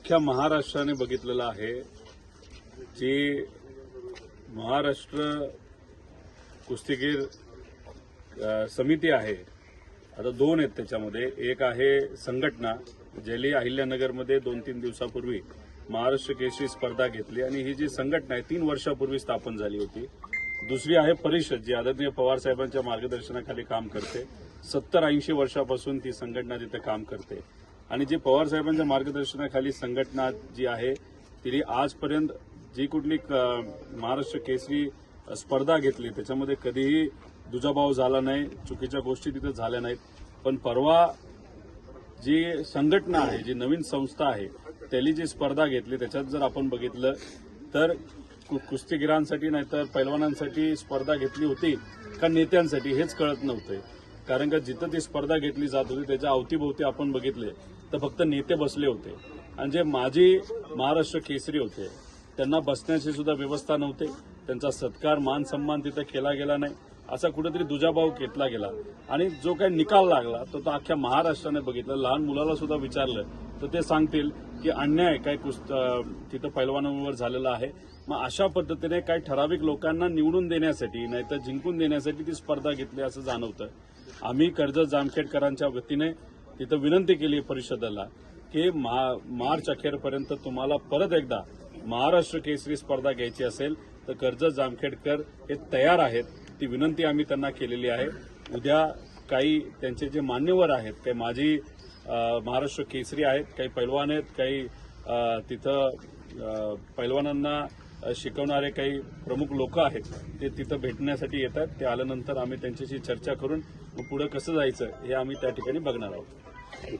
अख्ख्या महाराष्ट्राने बघितलेलं आहे की महाराष्ट्र कुस्तीगीर समिती आहे। आता दोन आहेत त्याच्यामध्ये, एक आहे संघटना ज्याली अहिल्यानगरमध्ये 2-3 दिवसापूर्वी महाराष्ट्र केसरी स्पर्धा घेतली आणि ही जी संघटना आहे 3 वर्षापूर्वी स्थापन झाली होती। दुसरी आहे परिषद जी आदरणीय पवार साहेबांच्या मार्गदर्शनाखाली काम करते। 70-80 वर्षापासून ती संघटना तिथे काम करते आणि जी पवार साहेबांच्या मार्गदर्शनाखाली संघटना जी आहे तिने आजपर्यंत जी कुठली महाराष्ट्र केसरी स्पर्धा घेतली त्याच्यामध्ये कधीही दुजाभाव झाला नाही, चुकीच्या गोष्टी तिथे झाल्या नाहीत। पण परवा जी संघटना आहे, जी नवीन संस्था आहे, त्याली जी स्पर्धा घेतली त्याच्यात जर आपण बघितलं तर कुस्तीगिरांसाठी नाहीतर पैलवानांसाठी स्पर्धा घेतली होती का नेत्यांसाठी हेच कळत नव्हते। कारण का जिथं ती स्पर्धा घेतली जात होती त्याच्या अवतीभोवती आपण बघितले तर फक्त नेते बसले होते आणि जे माजी महाराष्ट्र केसरी होते त्यांना बसण्याची सुद्धा व्यवस्था नव्हते, त्यांचा सत्कार मान सन्मान तिथे केला गेला नाही, असा कुठेतरी दुजाभाव घेतला गेला आणि जो काही निकाल लागला तो अख्ख्या महाराष्ट्राने बघितला। लहान मुलाला सुद्धा विचारलं तर ते सांगतील की अन्याय काय तिथं पैलवानांवर झालेला आहे। मग अशा पद्धतीने काही ठराविक लोकांना निवडून देण्यासाठी नाहीतर जिंकून देण्यासाठी ती स्पर्धा घेतली असं जाणवतं। आम्ही कर्जत जामखेडकरांच्या वतीने तिथं विनंती केली परिषदेला की मार्च अखेरपर्यंत तुम्हाला परत एकदा महाराष्ट्र केसरी स्पर्धा घ्यायची असेल तर कर्जत जामखेडकर हे तयार आहेत। ती विनंती आम्ही त्यांना केलेली आहे। उद्या काही त्यांचे जे मान्यवर आहेत, काही माजी महाराष्ट्र केसरी आहेत, काही पैलवान आहेत, काही तिथं पैलवानांना शिकवणारे काही प्रमुख लोक आहेत, ते तिथं भेटण्यासाठी येतात। ते आल्यानंतर आम्ही त्यांच्याशी चर्चा करून पुढे कसं जायचं हे आम्ही त्या ठिकाणी बघणार आहोत।